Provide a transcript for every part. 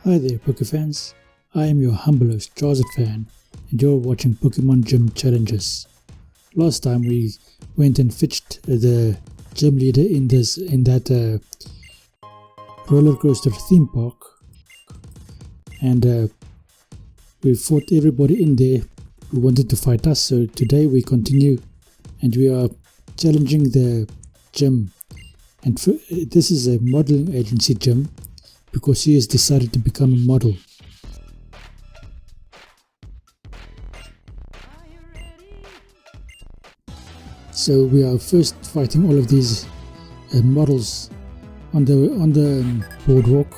Hi there Pokefans, I am your humble host Jarzit Fan and you're watching Pokemon Gym Challenges. Last time we went and fetched the gym leader in that roller coaster theme park, and we fought everybody in there who wanted to fight us. So today we continue and we are challenging the gym, and this is a modeling agency gym because she has decided to become a model. So we are first fighting all of these models on the boardwalk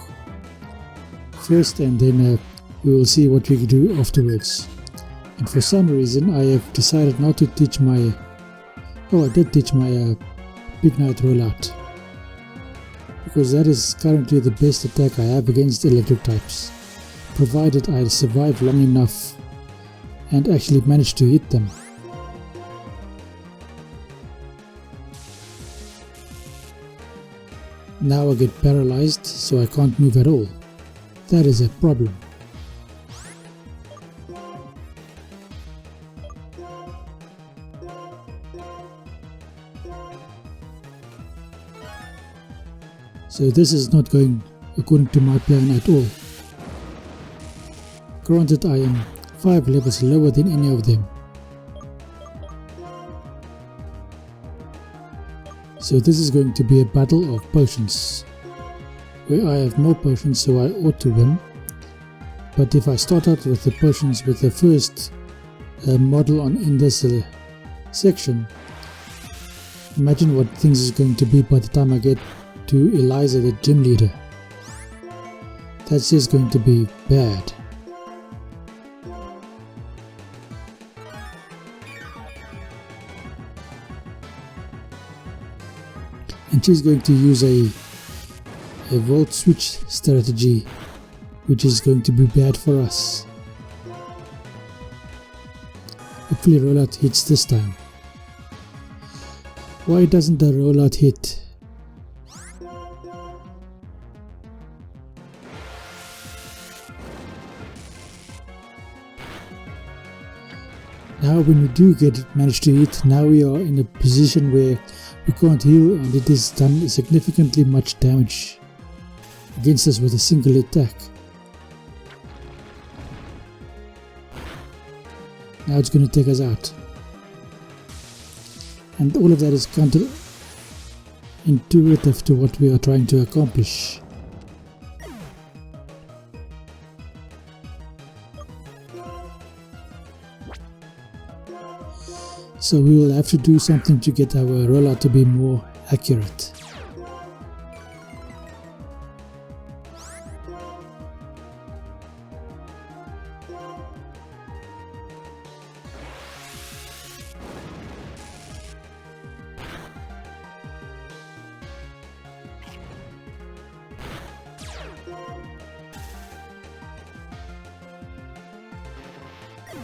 first, and then we will see what we can do afterwards. And for some reason I have decided not to teach my I did teach my Big Night rollout, because that is currently the best attack I have against electric types, provided I survive long enough and actually manage to hit them. Now I get paralyzed, so I can't move at all. That is a problem. So this is not going according to my plan at all. Granted, I am 5 levels lower than any of them. So this is going to be a battle of potions, where I have more potions, so I ought to win. But if I start out with the potions with the first model in this section, imagine what things is going to be by the time I get to Eliza, the gym leader. That's just going to be bad. And she's going to use a volt switch strategy, which is going to be bad for us. Hopefully rollout hits this time. Why doesn't the rollout hit? Now when we do manage to hit, now we are in a position where we can't heal, and it has done significantly much damage against us with a single attack. Now it's going to take us out, and all of that is counterintuitive to what we are trying to accomplish. So we will have to do something to get our rollout to be more accurate.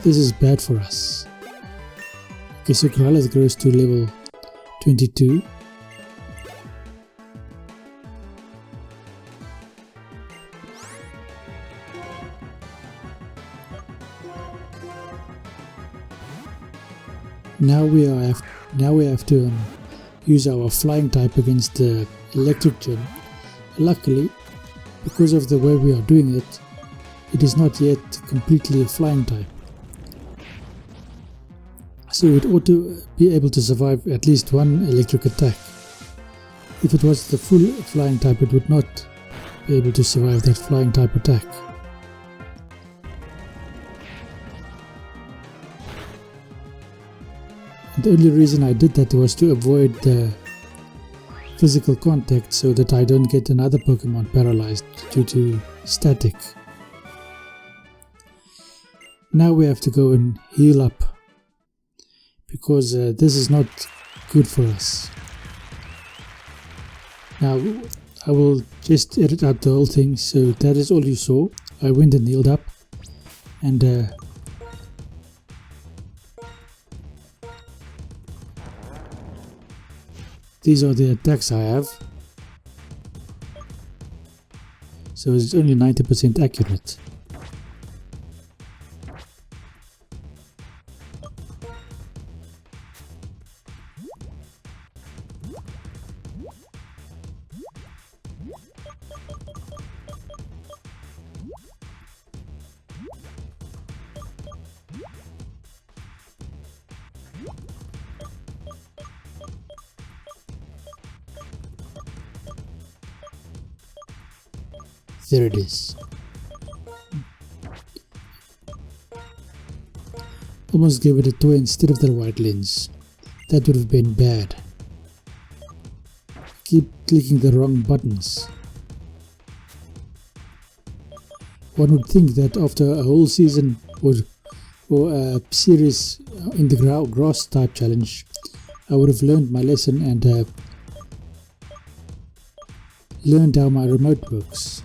This is bad for us. Okay, so Corrales grows to level 22. Now we have to use our flying type against the electric gym. Luckily, because of the way we are doing it, it is not yet completely a flying type. So it ought to be able to survive at least one electric attack. If it was the full flying type, it would not be able to survive that flying type attack. And the only reason I did that was to avoid the physical contact, so that I don't get another Pokemon paralyzed due to static. Now we have to go and heal up, because this is not good for us. Now I will just edit out the whole thing, so that is all you saw. I went and healed up, and these are the attacks I have. so it's only 90% accurate. There it is. Almost gave it a toy instead of the white lens. That would have been bad. Keep clicking the wrong buttons. One would think that after a whole season or a series in the grass type challenge, I would have learned my lesson and learned how my remote works.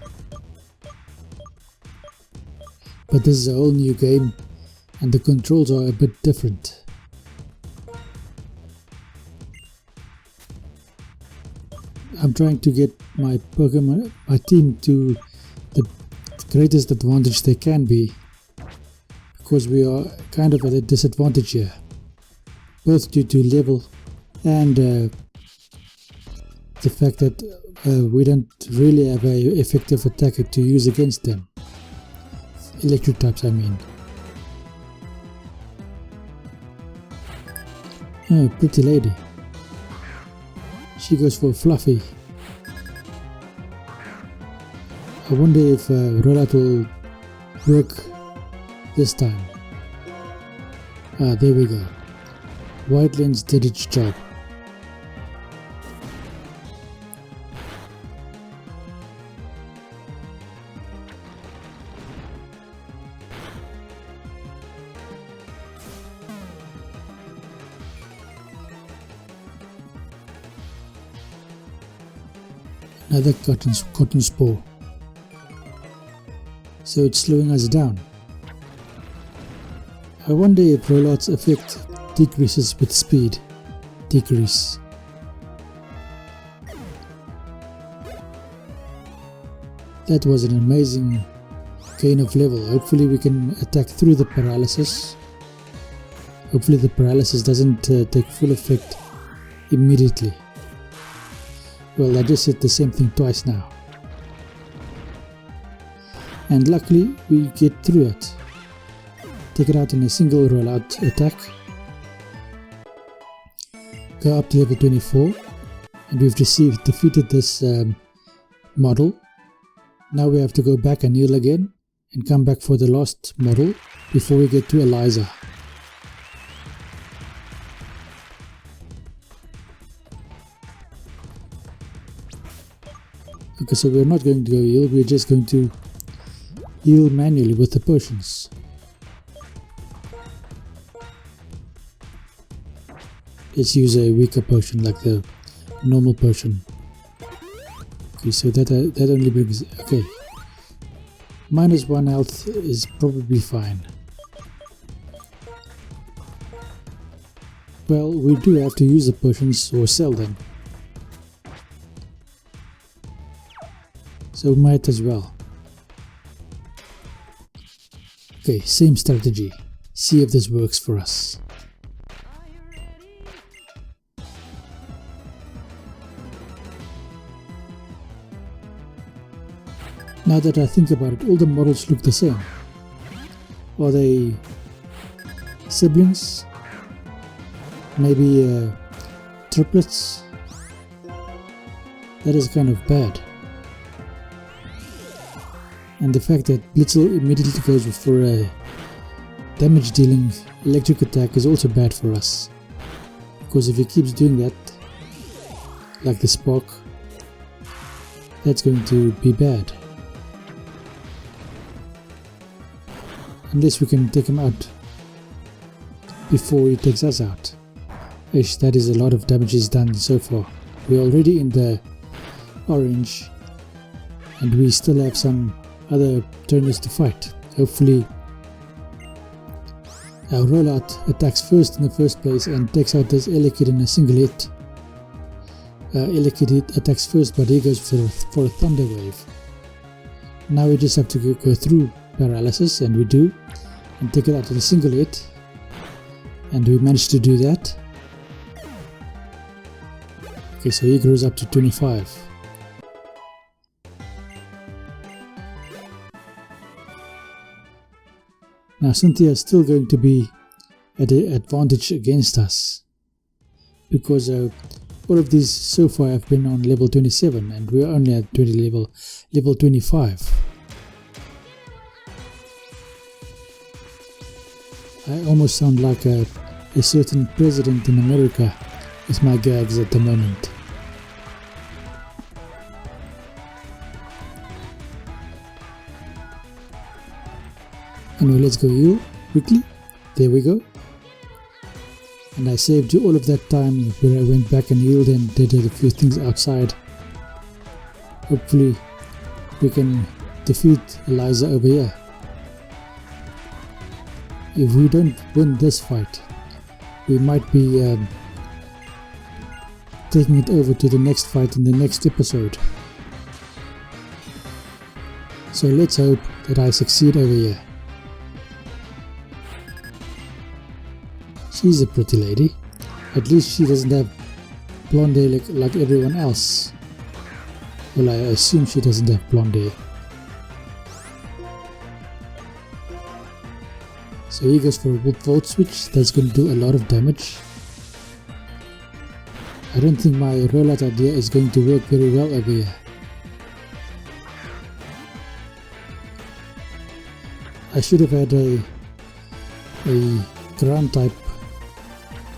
But this is a whole new game and the controls are a bit different. I'm trying to get my team to the greatest advantage they can be, because we are kind of at a disadvantage here, both due to level and the fact that we don't really have an effective attacker to use against them. Electric types, I mean. Oh, pretty lady. She goes for Fluffy. I wonder if rollout will work this time. Ah, there we go. White lens did its job. Another cotton spore. So it's slowing us down. I wonder if rollout's effect decreases with speed. Decrease. That was an amazing gain of level. Hopefully we can attack through the paralysis. Hopefully the paralysis doesn't take full effect immediately. Well, I just said the same thing twice now. And luckily we get through it. Take it out in a single rollout attack. Go up to level 24 and we've defeated this model. Now we have to go back and heal again and come back for the last model before we get to Eliza. Okay, so we're not going to go heal, we're just going to heal manually with the potions. Let's use a weaker potion like the normal potion. Okay, so that only brings... okay. -1 health is probably fine. Well, we do have to use the potions or sell them. So might as well. Okay, same strategy. See if this works for us. Now that I think about it, all the models look the same. Are they siblings? Maybe triplets? That is kind of bad. And the fact that Blitzel immediately goes for a damage dealing electric attack is also bad for us. Because if he keeps doing that, like the spark, that's going to be bad. Unless we can take him out before he takes us out. Ish, that is a lot of damage he's done so far. We're already in the orange and we still have some other turners to fight. Hopefully our rollout attacks first in the first place and takes out this Elekid in a single hit. Elekid attacks first, but he goes for a thunder wave. Now we just have to go through paralysis, and we do, and take it out with a single hit, and we managed to do that. Okay, so he grows up to 25. Now Cynthia is still going to be at an advantage against us, because all of these so far have been on level 27 and we are only at level 25. I almost sound like a certain president in America with my gags at the moment. Anyway, let's go heal quickly. There we go. And I saved you all of that time where I went back and healed and did a few things outside. Hopefully we can defeat Eliza over here. If we don't win this fight, we might be taking it over to the next fight in the next episode. So let's hope that I succeed over here. She's a pretty lady. At least she doesn't have blonde hair like everyone else. Well, I assume she doesn't have blonde hair. So he goes for a volt switch. That's going to do a lot of damage. I don't think my rollout idea is going to work very well over here. I should have had a ground type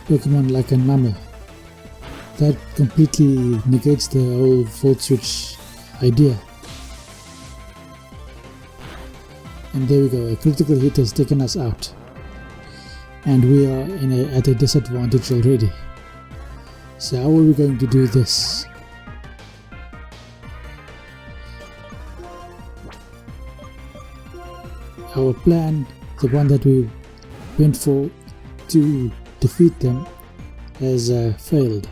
Pokemon like a Numel. That completely negates the whole volt switch idea. And there we go, a critical hit has taken us out. And we are at a disadvantage already. So how are we going to do this? Our plan, the one that we went for to defeat them, has failed.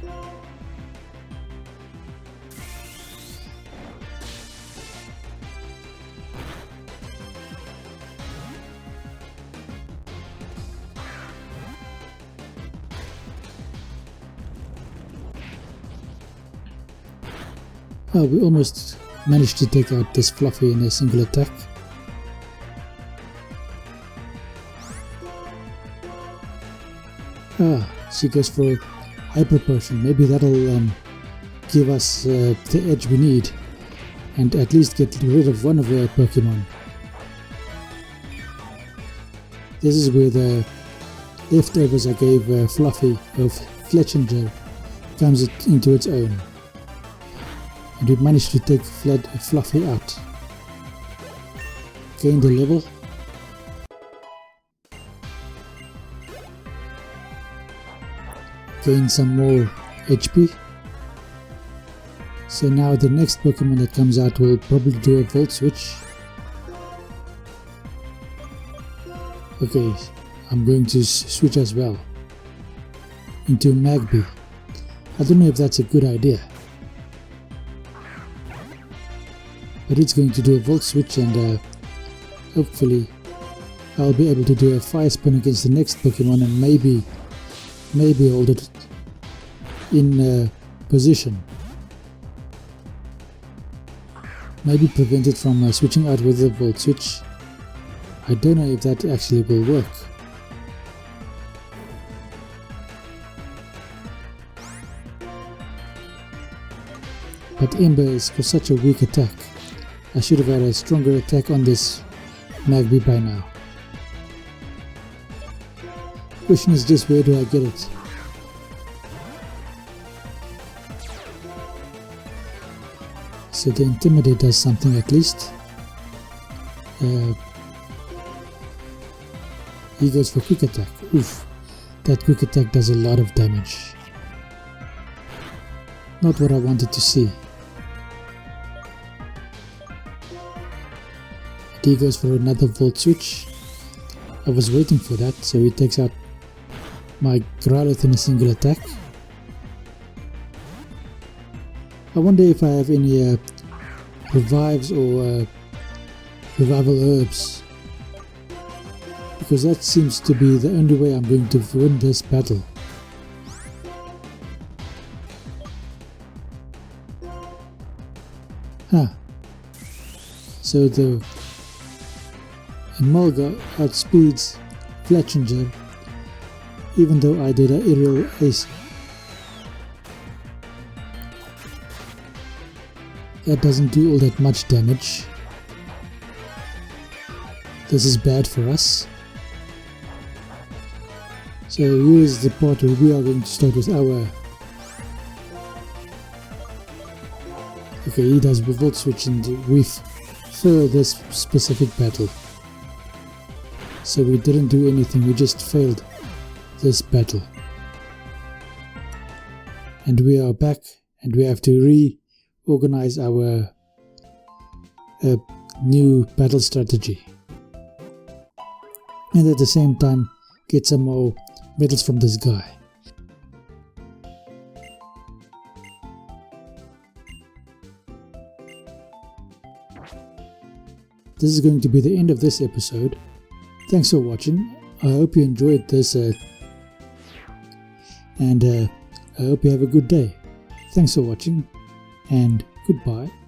Oh, we almost managed to take out this Fluffy in a single attack. She goes for Hyper Potion. Maybe that'll give us the edge we need and at least get rid of one of our Pokemon. This is where the leftovers I gave Fluffy of Fletchinger comes into its own. And we managed to take Fluffy out. Gain the level. Gain some more HP. So now the next Pokemon that comes out will probably do a Volt Switch. Okay, I'm going to switch as well into Magby. I don't know if that's a good idea, but it's going to do a Volt Switch, and hopefully I'll be able to do a Fire Spin against the next Pokemon and maybe hold it in position. Maybe prevent it from switching out with the Volt Switch. I don't know if that actually will work. But Ember is such a weak attack. I should have had a stronger attack on this Magby by now. Question is just, where do I get it? So the Intimidate does something at least. He goes for Quick Attack. Oof, that Quick Attack does a lot of damage. Not what I wanted to see. He goes for another Volt Switch. I was waiting for that, so he takes out my Growlithe in a single attack. I wonder if I have any revives or revival herbs, because that seems to be the only way I'm going to win this battle. So the Mulga outspeeds Fletchinger, even though I did an aerial ace. That doesn't do all that much damage. This is bad for us. So here's the part where we are going to start with our... Okay, he does revolt switch and we fail this specific battle. So we didn't do anything, we just failed this battle. And we are back and we have to reorganize our new battle strategy. And at the same time get some more medals from this guy. This is going to be the end of this episode. Thanks for watching. I hope you enjoyed this and I hope you have a good day. Thanks for watching and goodbye.